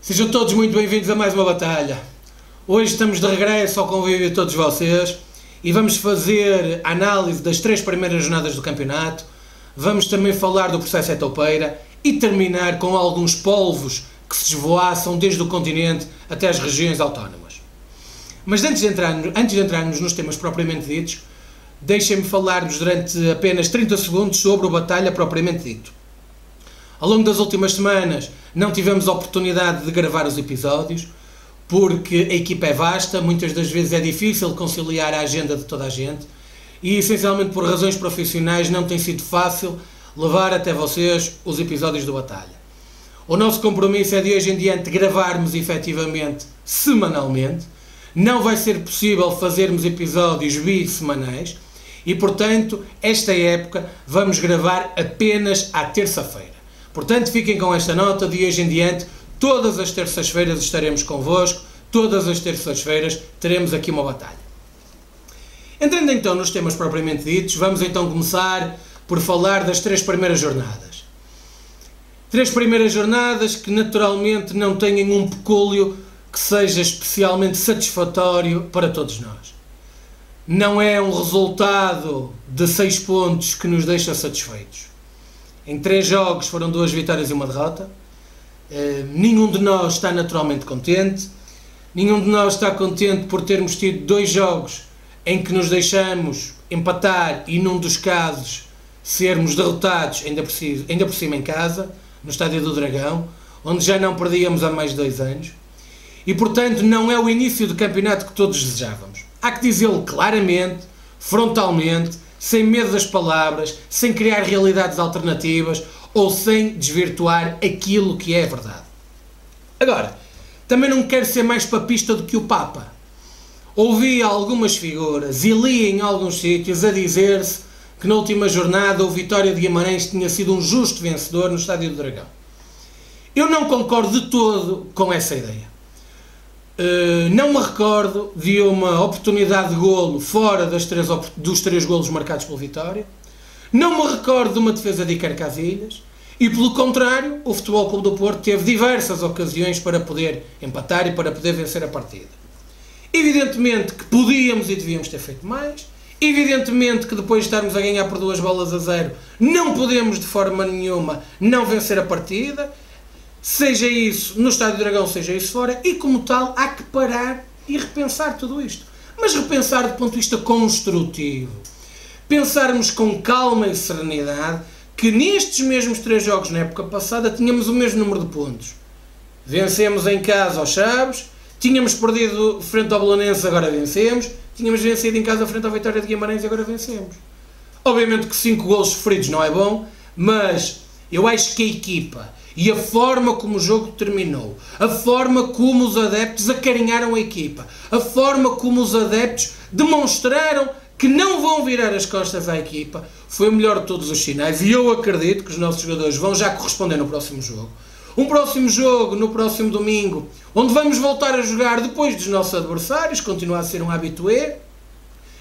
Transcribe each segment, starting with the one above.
Sejam todos muito bem-vindos a mais uma batalha. Hoje estamos de regresso ao convívio de todos vocês e vamos fazer a análise das 3 primeiras jornadas do campeonato. Vamos também falar do processo Etoupeira e terminar com alguns polvos que se esvoaçam desde o continente até as regiões autónomas. Mas antes de entrarmos nos temas propriamente ditos, deixem-me falar-vos durante apenas 30 segundos sobre o Batalha propriamente dito. Ao longo das últimas semanas não tivemos a oportunidade de gravar os episódios, porque a equipa é vasta, muitas das vezes é difícil conciliar a agenda de toda a gente e, essencialmente por razões profissionais, não tem sido fácil levar até vocês os episódios do Batalha. O nosso compromisso é de hoje em diante gravarmos efetivamente semanalmente. Não vai ser possível fazermos episódios bissemanais e, portanto, esta época vamos gravar apenas à terça-feira. Portanto, fiquem com esta nota, de hoje em diante, todas as terças-feiras estaremos convosco, todas as terças-feiras teremos aqui uma batalha. Entrando então nos temas propriamente ditos, vamos então começar por falar das 3 primeiras jornadas. 3 primeiras jornadas que naturalmente não têm um pecúlio que seja especialmente satisfatório para todos nós. Não é um resultado de 6 pontos que nos deixa satisfeitos. Em 3 jogos foram 2 vitórias e 1 derrota. Nenhum de nós está naturalmente contente. Nenhum de nós está contente por termos tido 2 jogos em que nos deixamos empatar e, num dos casos, sermos derrotados, ainda por cima em casa, no Estádio do Dragão, onde já não perdíamos há mais de 2 anos. E, portanto, não é o início do campeonato que todos desejávamos. Há que dizê-lo claramente, frontalmente, sem medo das palavras, sem criar realidades alternativas ou sem desvirtuar aquilo que é verdade. Agora, também não quero ser mais papista do que o Papa. Ouvi algumas figuras e li em alguns sítios a dizer-se que na última jornada o Vitória de Guimarães tinha sido um justo vencedor no Estádio do Dragão. Eu não concordo de todo com essa ideia. Não me recordo de uma oportunidade de golo fora dos 3 golos marcados pelo Vitória. Não me recordo de uma defesa de Iker Casillas. E, pelo contrário, o Futebol Clube do Porto teve diversas ocasiões para poder empatar e para poder vencer a partida. Evidentemente que podíamos e devíamos ter feito mais. Evidentemente que depois de estarmos a ganhar por 2-0, não podemos de forma nenhuma não vencer a partida. Seja isso no Estádio do Dragão, seja isso fora, e como tal há que parar e repensar tudo isto. Mas repensar do ponto de vista construtivo. Pensarmos com calma e serenidade que nestes mesmos 3 jogos na época passada tínhamos o mesmo número de pontos. Vencemos em casa aos Chaves, tínhamos perdido frente ao Belenenses, agora vencemos, tínhamos vencido em casa frente ao Vitória de Guimarães e agora vencemos. Obviamente que 5 golos sofridos não é bom, mas eu acho que a equipa e a forma como o jogo terminou, a forma como os adeptos acarinharam a equipa, a forma como os adeptos demonstraram que não vão virar as costas à equipa, foi o melhor de todos os sinais e eu acredito que os nossos jogadores vão já corresponder no próximo jogo. Um próximo jogo no próximo domingo, onde vamos voltar a jogar depois dos nossos adversários, continua a ser um habitué,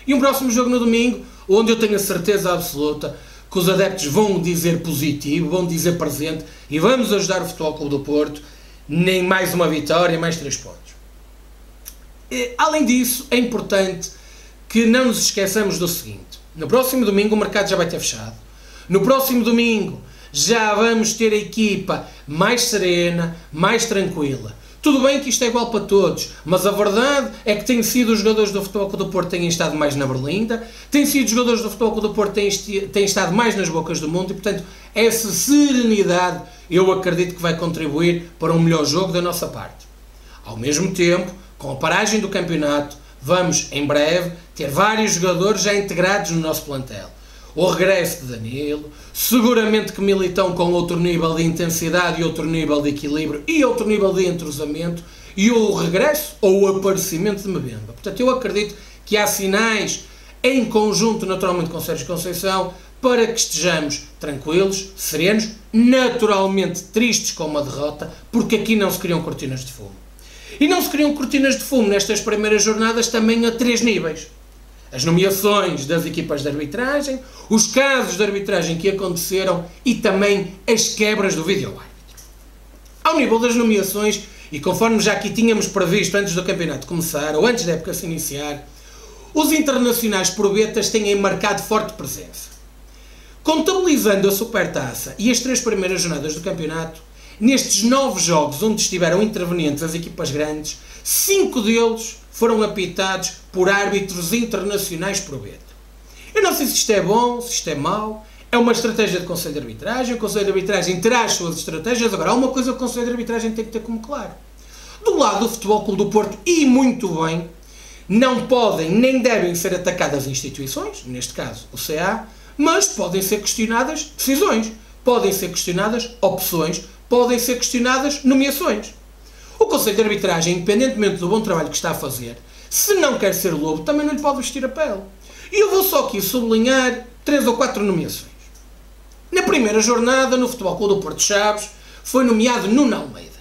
e um próximo jogo no domingo, onde eu tenho a certeza absoluta que os adeptos vão dizer positivo, vão dizer presente e vamos ajudar o Futebol Clube do Porto nem mais uma vitória, mais 3 pontos. Além disso, é importante que não nos esqueçamos do seguinte: no próximo domingo o mercado já vai ter fechado. No próximo domingo já vamos ter a equipa mais serena, mais tranquila. Tudo bem que isto é igual para todos, mas a verdade é que têm sido os jogadores do Futebol Clube do Porto que têm estado mais na berlinda, têm sido os jogadores do Futebol Clube do Porto que têm estado mais nas bocas do mundo e, portanto, essa serenidade eu acredito que vai contribuir para um melhor jogo da nossa parte. Ao mesmo tempo, com a paragem do campeonato, vamos, em breve, ter vários jogadores já integrados no nosso plantel. O regresso de Danilo, seguramente que Militão com outro nível de intensidade e outro nível de equilíbrio e outro nível de entrosamento, e o regresso ou o aparecimento de Mbemba. Portanto, eu acredito que há sinais, em conjunto naturalmente com Sérgio Conceição, para que estejamos tranquilos, serenos, naturalmente tristes com uma derrota, porque aqui não se criam cortinas de fumo. E não se criam cortinas de fumo nestas primeiras jornadas também a 3 níveis. As nomeações das equipas de arbitragem, os casos de arbitragem que aconteceram e também as quebras do vídeo-árbitro. Ao nível das nomeações, e conforme já aqui tínhamos previsto antes do campeonato começar, ou antes da época se iniciar, os internacionais probetas têm marcado forte presença. Contabilizando a Supertaça e as 3 primeiras jornadas do campeonato, nestes 9 jogos onde estiveram intervenientes as equipas grandes, 5 deles foram apitados por árbitros internacionais probeta. Eu não sei se isto é bom, se isto é mau, é uma estratégia de Conselho de Arbitragem, o Conselho de Arbitragem terá as suas estratégias, agora há uma coisa que o Conselho de Arbitragem tem que ter como claro. Do lado do Futebol Clube do Porto, e muito bem, não podem nem devem ser atacadas instituições, neste caso o CA, mas podem ser questionadas decisões, podem ser questionadas opções, podem ser questionadas nomeações. O Conselho de Arbitragem, independentemente do bom trabalho que está a fazer, se não quer ser lobo, também não lhe pode vestir a pele. E eu vou só aqui sublinhar 3 ou 4 nomeações. Na primeira jornada, no Futebol Clube do Porto Chaves, foi nomeado Nuno Almeida.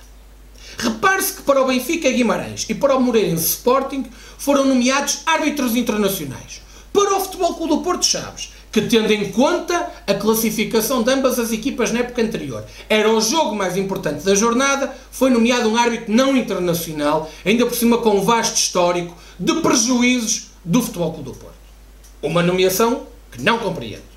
Repare-se que para o Benfica Guimarães e para o Moreirense Sporting foram nomeados árbitros internacionais. Para o Futebol Clube do Porto Chaves, que tendo em conta a classificação de ambas as equipas na época anterior, era o jogo mais importante da jornada, foi nomeado um árbitro não internacional, ainda por cima com um vasto histórico de prejuízos do Futebol Clube do Porto. Uma nomeação que não compreendo.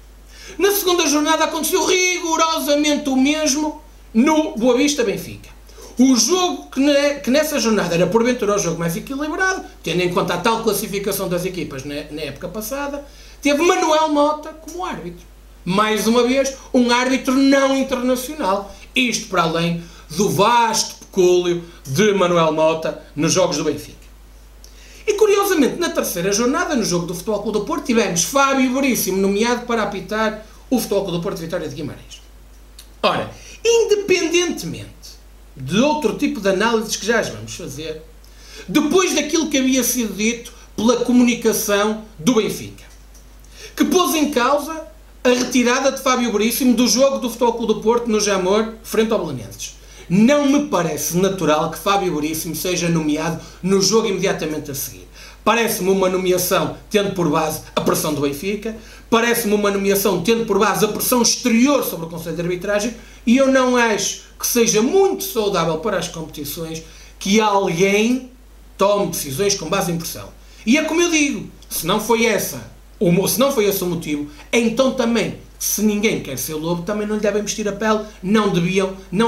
Na segunda jornada aconteceu rigorosamente o mesmo no Boa Vista Benfica. O jogo que nessa jornada era porventura o jogo mais equilibrado, tendo em conta a tal classificação das equipas na época passada, teve Manuel Mota como árbitro. Mais uma vez, um árbitro não internacional. Isto para além do vasto pecúlio de Manuel Mota nos jogos do Benfica. E curiosamente, na terceira jornada, no jogo do Futebol Clube do Porto, tivemos Fábio Veríssimo nomeado para apitar o Futebol Clube do Porto Vitória de Guimarães. Ora, independentemente de outro tipo de análises que já as vamos fazer, depois daquilo que havia sido dito pela comunicação do Benfica, que pôs em causa a retirada de Fábio Veríssimo do jogo do Futebol Clube do Porto no Jamor, frente ao Belenenses. Não me parece natural que Fábio Veríssimo seja nomeado no jogo imediatamente a seguir. Parece-me uma nomeação tendo por base a pressão do Benfica, parece-me uma nomeação tendo por base a pressão exterior sobre o Conselho de Arbitragem, e eu não acho que seja muito saudável para as competições que alguém tome decisões com base em pressão. E é como eu digo, se não foi esse o motivo, então também, se ninguém quer ser lobo, também não lhe devem vestir a pele, não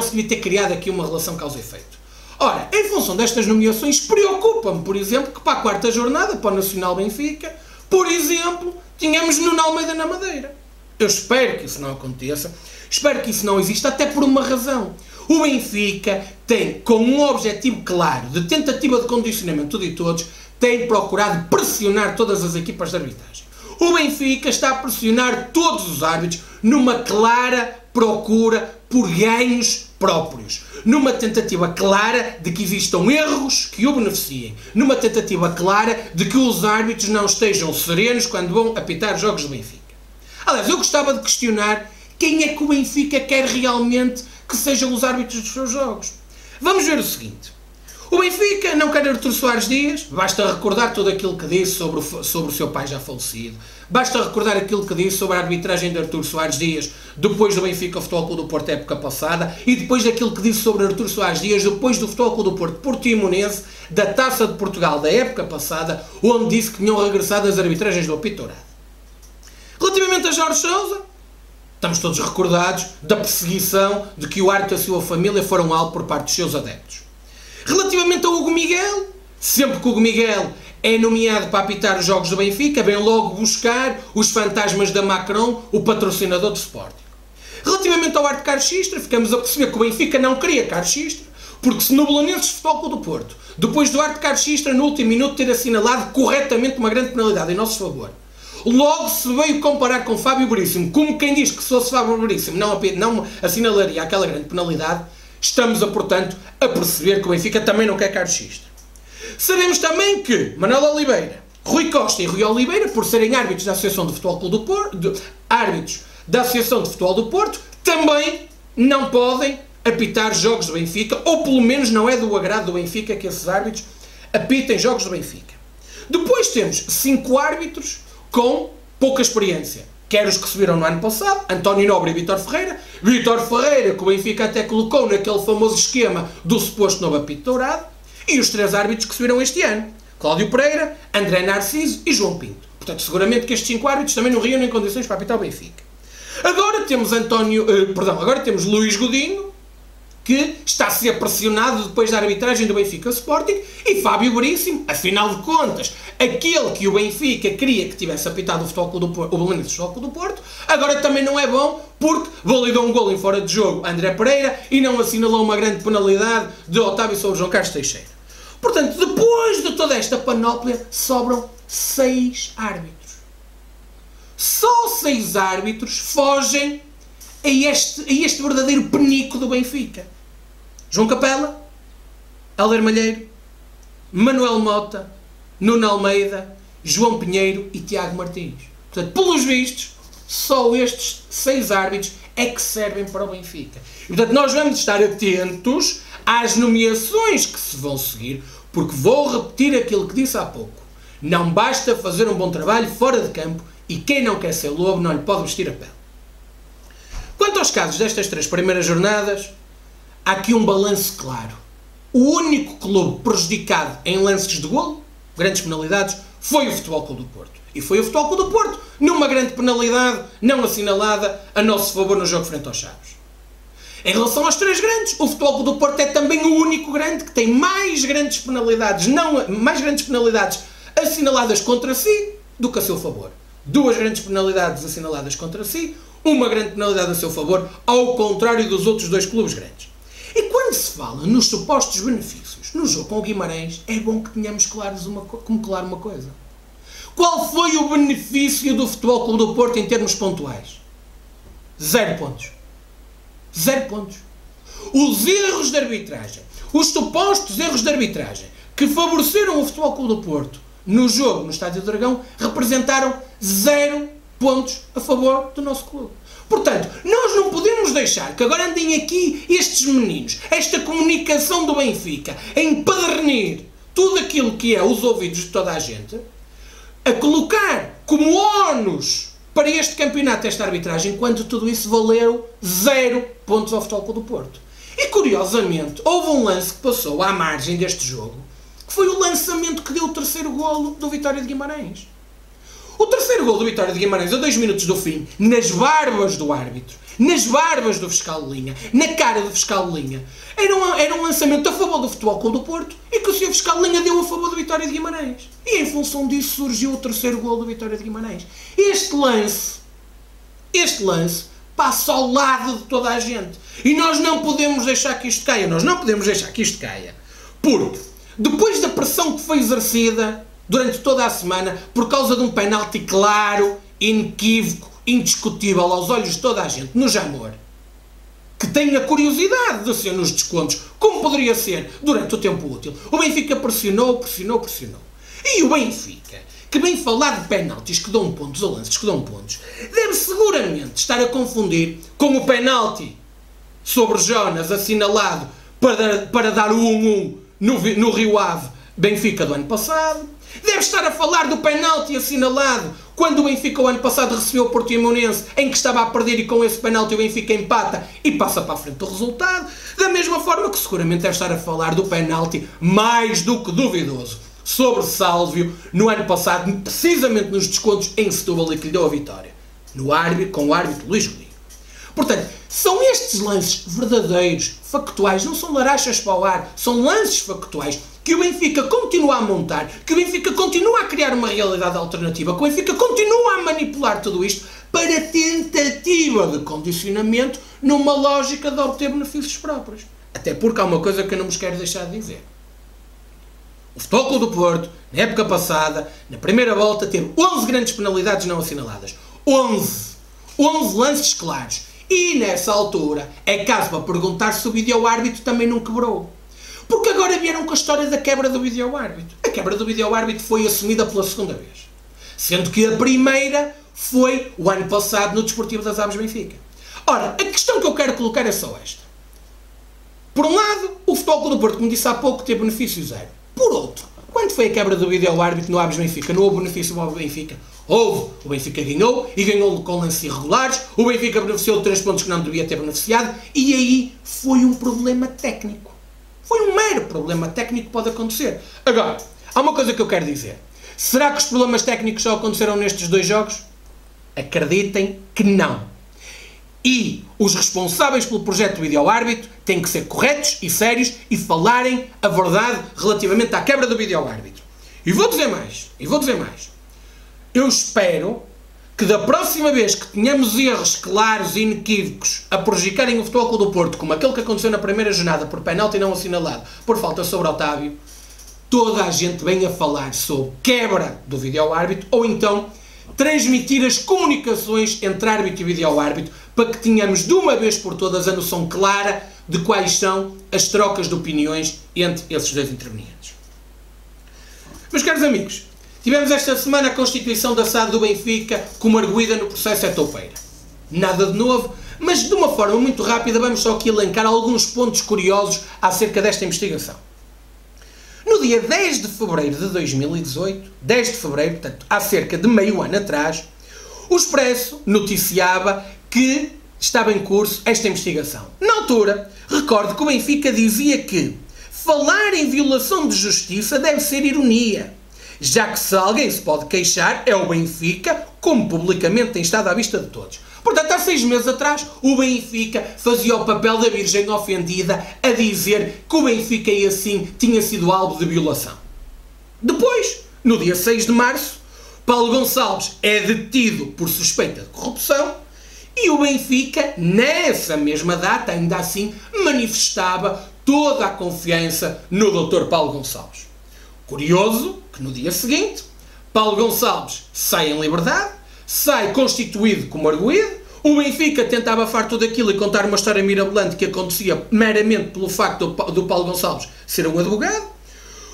se devia ter criado aqui uma relação causa-efeito. Ora, em função destas nomeações, preocupa-me, por exemplo, que para a quarta jornada, para o Nacional Benfica, por exemplo, tínhamos Nuno Almeida na Madeira. Eu espero que isso não aconteça, espero que isso não exista, até por uma razão. O Benfica tem, com um objetivo claro, de tentativa de condicionamento de todos, tem procurado pressionar todas as equipas de arbitragem. O Benfica está a pressionar todos os árbitros numa clara procura por ganhos próprios, numa tentativa clara de que existam erros que o beneficiem, numa tentativa clara de que os árbitros não estejam serenos quando vão apitar jogos do Benfica. Aliás, eu gostava de questionar quem é que o Benfica quer realmente que sejam os árbitros dos seus jogos. Vamos ver o seguinte. O Benfica não quer Artur Soares Dias, basta recordar tudo aquilo que disse sobre o seu pai já falecido, basta recordar aquilo que disse sobre a arbitragem de Artur Soares Dias depois do Benfica Futebol Clube do Porto época passada e depois daquilo que disse sobre Artur Soares Dias depois do Futebol Clube do Porto Portimonense da Taça de Portugal da época passada, onde disse que tinham regressado as arbitragens do apito dourado. Relativamente a Jorge Sousa, estamos todos recordados da perseguição de que o árbitro e a sua família foram alvo por parte dos seus adeptos. Relativamente a Hugo Miguel, sempre que Hugo Miguel é nomeado para apitar os jogos do Benfica, vem logo buscar os fantasmas da Macron, o patrocinador do Sporting. Relativamente ao Arte Carlos Xistra, ficamos a perceber que o Benfica não queria Carlos Xistra, porque se no Belenenses Futebol Clube do Porto, depois do Arte Carlos Xistra no último minuto ter assinalado corretamente uma grande penalidade em nosso favor, logo se veio comparar com Fábio Veríssimo, como quem diz que se fosse Fábio Veríssimo não assinalaria aquela grande penalidade, estamos, portanto, a perceber que o Benfica também não quer Carlos Xistra. Sabemos também que Manuel Oliveira, Rui Costa e Rui Oliveira, por serem árbitros da Associação de Futebol Clube do Porto, árbitros da Associação de Futebol do Porto, também não podem apitar jogos do Benfica, ou pelo menos não é do agrado do Benfica que esses árbitros apitem jogos do Benfica. Depois temos 5 árbitros com pouca experiência. quer os que subiram no ano passado, António Nobre e Vítor Ferreira. Vítor Ferreira, que o Benfica até colocou naquele famoso esquema do suposto novo apito dourado, e os 3 árbitros que subiram este ano, Cláudio Pereira, André Narciso e João Pinto. Portanto, seguramente que estes 5 árbitros também não reúnem condições para apitar o Benfica. Agora temos agora temos Luís Godinho, que está a ser pressionado depois da arbitragem do Benfica Sporting, e Fábio Veríssimo, afinal de contas, aquele que o Benfica queria que tivesse apitado o Futebol Clube do Porto, o Belenenses Futebol Clube do Porto, agora também não é bom porque validou um golo em fora de jogo André Pereira e não assinalou uma grande penalidade de Otávio sobre João Carlos Teixeira. Portanto, depois de toda esta panóplia, sobram 6 árbitros. Só 6 árbitros fogem a este verdadeiro penico do Benfica. João Capela, Helder Malheiro, Manuel Mota, Nuno Almeida, João Pinheiro e Tiago Martins. Portanto, pelos vistos, só estes 6 árbitros é que servem para o Benfica. E, portanto, nós vamos estar atentos às nomeações que se vão seguir, porque vou repetir aquilo que disse há pouco. Não basta fazer um bom trabalho fora de campo e quem não quer ser lobo não lhe pode vestir a pele. Quanto aos casos destas 3 primeiras jornadas, há aqui um balanço claro. O único clube prejudicado em lances de golo, grandes penalidades, foi o Futebol Clube do Porto. E foi o Futebol Clube do Porto numa grande penalidade não assinalada a nosso favor no jogo frente aos Chaves. Em relação aos 3 grandes, o Futebol Clube do Porto é também o único grande que tem mais grandes penalidades assinaladas contra si do que a seu favor. 2 grandes penalidades assinaladas contra si, uma grande penalidade a seu favor, ao contrário dos outros 2 clubes grandes. E quando se fala nos supostos benefícios no jogo com o Guimarães, é bom que tenhamos claro uma coisa. Qual foi o benefício do Futebol Clube do Porto em termos pontuais? 0 pontos. 0 pontos. Os erros de arbitragem, os supostos erros de arbitragem que favoreceram o Futebol Clube do Porto no jogo no Estádio do Dragão representaram 0 pontos a favor do nosso clube. Portanto, nós não podemos deixar que agora andem aqui estes meninos, esta comunicação do Benfica, a empedernir tudo aquilo que é os ouvidos de toda a gente, a colocar como ónus para este campeonato esta arbitragem, quando tudo isso valeu 0 pontos ao Futebol Clube do Porto. E curiosamente, houve um lance que passou à margem deste jogo, que foi o lançamento que deu o 3º golo do Vitória de Guimarães. O 3º golo do Vitória de Guimarães, a 2 minutos do fim, nas barbas do árbitro, nas barbas do fiscal de linha, na cara do fiscal de linha, era um lançamento a favor do Futebol Clube do Porto e que o Sr. Fiscal de linha deu a favor do Vitória de Guimarães. E em função disso surgiu o 3º golo do Vitória de Guimarães. Este lance passa ao lado de toda a gente. E nós não podemos deixar que isto caia. Porque, depois da pressão que foi exercida durante toda a semana, por causa de um penalti claro, inequívoco, indiscutível aos olhos de toda a gente, no Jamor, que tem a curiosidade de ser nos descontos, como poderia ser durante o tempo útil, o Benfica pressionou. E o Benfica, que vem falar de penaltis que dão pontos ou lances que dão pontos, deve seguramente estar a confundir com o penalti sobre Jonas assinalado para dar o 1-1 no Rio Ave Benfica do ano passado. Deve estar a falar do penalti assinalado quando o Benfica o ano passado recebeu o Portimonense, em que estava a perder e com esse penalti o Benfica empata e passa para a frente do resultado. Da mesma forma que seguramente deve estar a falar do penalti mais do que duvidoso sobre Sálvio no ano passado, precisamente nos descontos em Setúbal, e que lhe deu a vitória com o árbitro Luís Godinho. Portanto, são estes lances verdadeiros, factuais, não são larachas para o ar, são lances factuais que o Benfica continua a montar, que o Benfica continua a criar uma realidade alternativa, que o Benfica continua a manipular tudo isto para tentativa de condicionamento numa lógica de obter benefícios próprios. Até porque há uma coisa que eu não vos quero deixar de dizer. O Futebol Clube do Porto, na época passada, na primeira volta, teve 11 grandes penalidades não assinaladas. 11 lances claros. E nessa altura é caso para perguntar se o vídeo-árbitro também não quebrou. Porque agora vieram com a história da quebra do vídeo-árbitro. A quebra do vídeo-árbitro foi assumida pela segunda vez. Sendo que a primeira foi o ano passado no Desportivo das Aves Benfica. Ora, a questão que eu quero colocar é só esta. Por um lado, o Futebol Clube do Porto, como disse há pouco, teve benefício 0. Por outro, quando foi a quebra do vídeo-árbitro no Aves Benfica, não houve benefício ao Benfica? Houve, o Benfica ganhou, e ganhou com lances irregulares, o Benfica beneficiou de 3 pontos que não devia ter beneficiado, e aí foi um problema técnico. Foi um mero problema técnico que pode acontecer. Agora, há uma coisa que eu quero dizer. Será que os problemas técnicos só aconteceram nestes 2 jogos? Acreditem que não. E os responsáveis pelo projeto do vídeo-árbitro têm que ser corretos e sérios e falarem a verdade relativamente à quebra do vídeo-árbitro. E vou dizer mais. Eu espero que da próxima vez que tenhamos erros claros e inequívocos a prejudicarem o Futebol Clube do Porto, como aquele que aconteceu na primeira jornada por penalti não assinalado, por falta sobre Otávio, toda a gente venha falar sobre quebra do vídeo-árbitro ou então transmitir as comunicações entre árbitro e vídeo-árbitro para que tenhamos de uma vez por todas a noção clara de quais são as trocas de opiniões entre esses 2 intervenientes. Meus caros amigos, tivemos esta semana a constituição da SAD do Benfica como arguída no processo Etopeira. Nada de novo, mas de uma forma muito rápida vamos só aqui elencar alguns pontos curiosos acerca desta investigação. No dia 10 de fevereiro de 2018, 10 de fevereiro, portanto, há cerca de meio ano atrás, o Expresso noticiava que estava em curso esta investigação. Na altura, recordo que o Benfica dizia que falar em violação de justiça deve ser ironia, já que se alguém se pode queixar é o Benfica, como publicamente tem estado à vista de todos. Portanto, há 6 meses atrás, o Benfica fazia o papel da Virgem ofendida a dizer que o Benfica e assim tinha sido alvo de violação. Depois, no dia 6 de março, Paulo Gonçalves é detido por suspeita de corrupção e o Benfica, nessa mesma data, ainda assim, manifestava toda a confiança no Dr. Paulo Gonçalves. Curioso que no dia seguinte, Paulo Gonçalves sai em liberdade, sai constituído como arguído, o Benfica tenta abafar tudo aquilo e contar uma história mirabolante que acontecia meramente pelo facto do Paulo Gonçalves ser um advogado.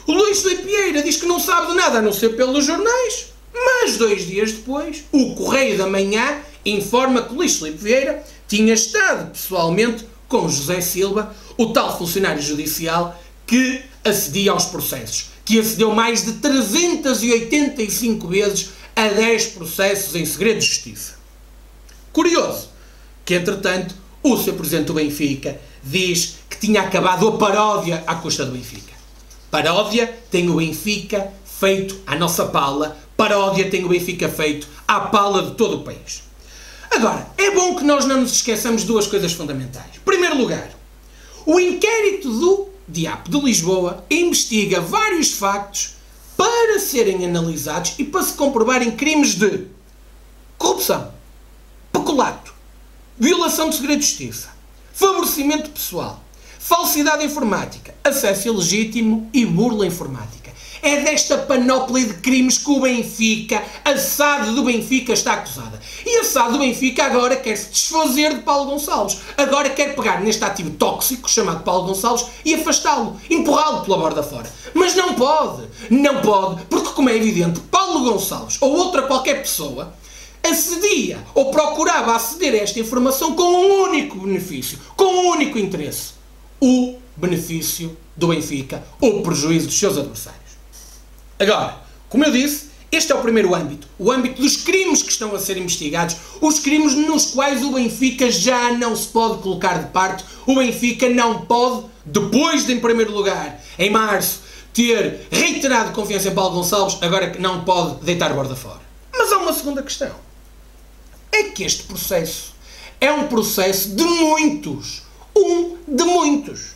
O Luís Filipe Vieira diz que não sabe de nada a não ser pelos jornais, mas 2 dias depois, o Correio da Manhã informa que o Luís Filipe Vieira tinha estado pessoalmente com José Silva, o tal funcionário judicial que acedia aos processos, que acedeu mais de 385 vezes a 10 processos em segredo de justiça. Curioso que, entretanto, o Sr. Presidente do Benfica diz que tinha acabado a paródia à custa do Benfica. Paródia tem o Benfica feito à nossa pala, paródia tem o Benfica feito à pala de todo o país. Agora, é bom que nós não nos esqueçamos de 2 coisas fundamentais. Em primeiro lugar, o inquérito do DIAP de Lisboa investiga vários factos para serem analisados e para se comprovarem crimes de corrupção, peculato, violação de segredo de justiça, favorecimento pessoal, falsidade informática, acesso ilegítimo e burla informática. É desta panóplia de crimes que o Benfica, a SAD do Benfica, está acusada. E a SAD do Benfica agora quer se desfazer de Paulo Gonçalves. Agora quer pegar neste ativo tóxico, chamado Paulo Gonçalves, e afastá-lo, empurrá-lo pela borda fora. Mas não pode. Não pode, porque, como é evidente, Paulo Gonçalves ou outra qualquer pessoa acedia ou procurava aceder a esta informação com um único benefício, com um único interesse. O benefício do Benfica ou o prejuízo dos seus adversários. Agora, como eu disse, este é o primeiro âmbito, o âmbito dos crimes que estão a ser investigados, os crimes nos quais o Benfica já não se pode colocar de parte, o Benfica não pode, depois de, em primeiro lugar, em março, ter reiterado confiança em Paulo Gonçalves, agora que não pode deitar a borda fora. Mas há uma segunda questão, é que este processo é um processo de muitos, de muitos.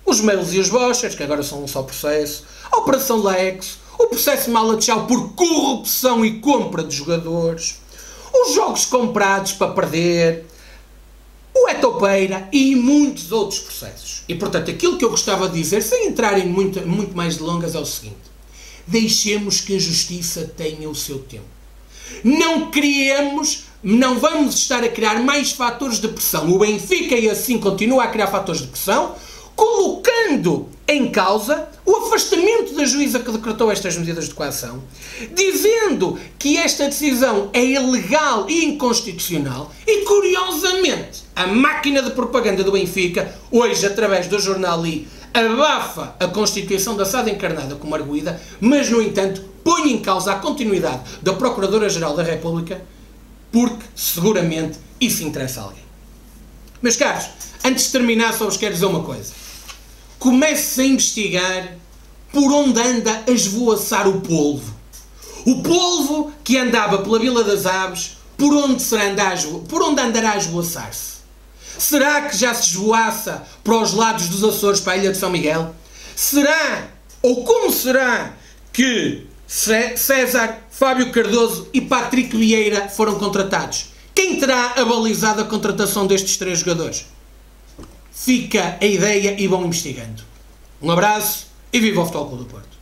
Os mails e os vouchers, que agora são um só processo, a Operação Lex, o processo Mala-Tchau por corrupção e compra de jogadores, os jogos comprados para perder, o Etopeira e muitos outros processos. E, portanto, aquilo que eu gostava de dizer, sem entrar em muito mais delongas, é o seguinte: deixemos que a justiça tenha o seu tempo. Não vamos estar a criar mais fatores de pressão. O Benfica, e assim, continua a criar fatores de pressão, colocando em causa o afastamento da juíza que decretou estas medidas de coação, dizendo que esta decisão é ilegal e inconstitucional, e, curiosamente, a máquina de propaganda do Benfica, hoje, através do jornal I, abafa a constituição da SAD encarnada como arguída, mas, no entanto, põe em causa a continuidade da Procuradora-Geral da República, porque, seguramente, isso interessa a alguém. Meus caros, antes de terminar, só vos quero dizer uma coisa. Comece a investigar por onde anda a esvoaçar o polvo. O polvo que andava pela Vila das Aves, por onde andará a esvoaçar-se? Será que já se esvoaça para os lados dos Açores, para a Ilha de São Miguel? Será, ou como será, que César, Fábio Cardoso e Patrick Vieira foram contratados? Quem terá abalizado a contratação destes 3 jogadores? Fica a ideia e vão investigando. Um abraço e viva o Futebol Clube do Porto.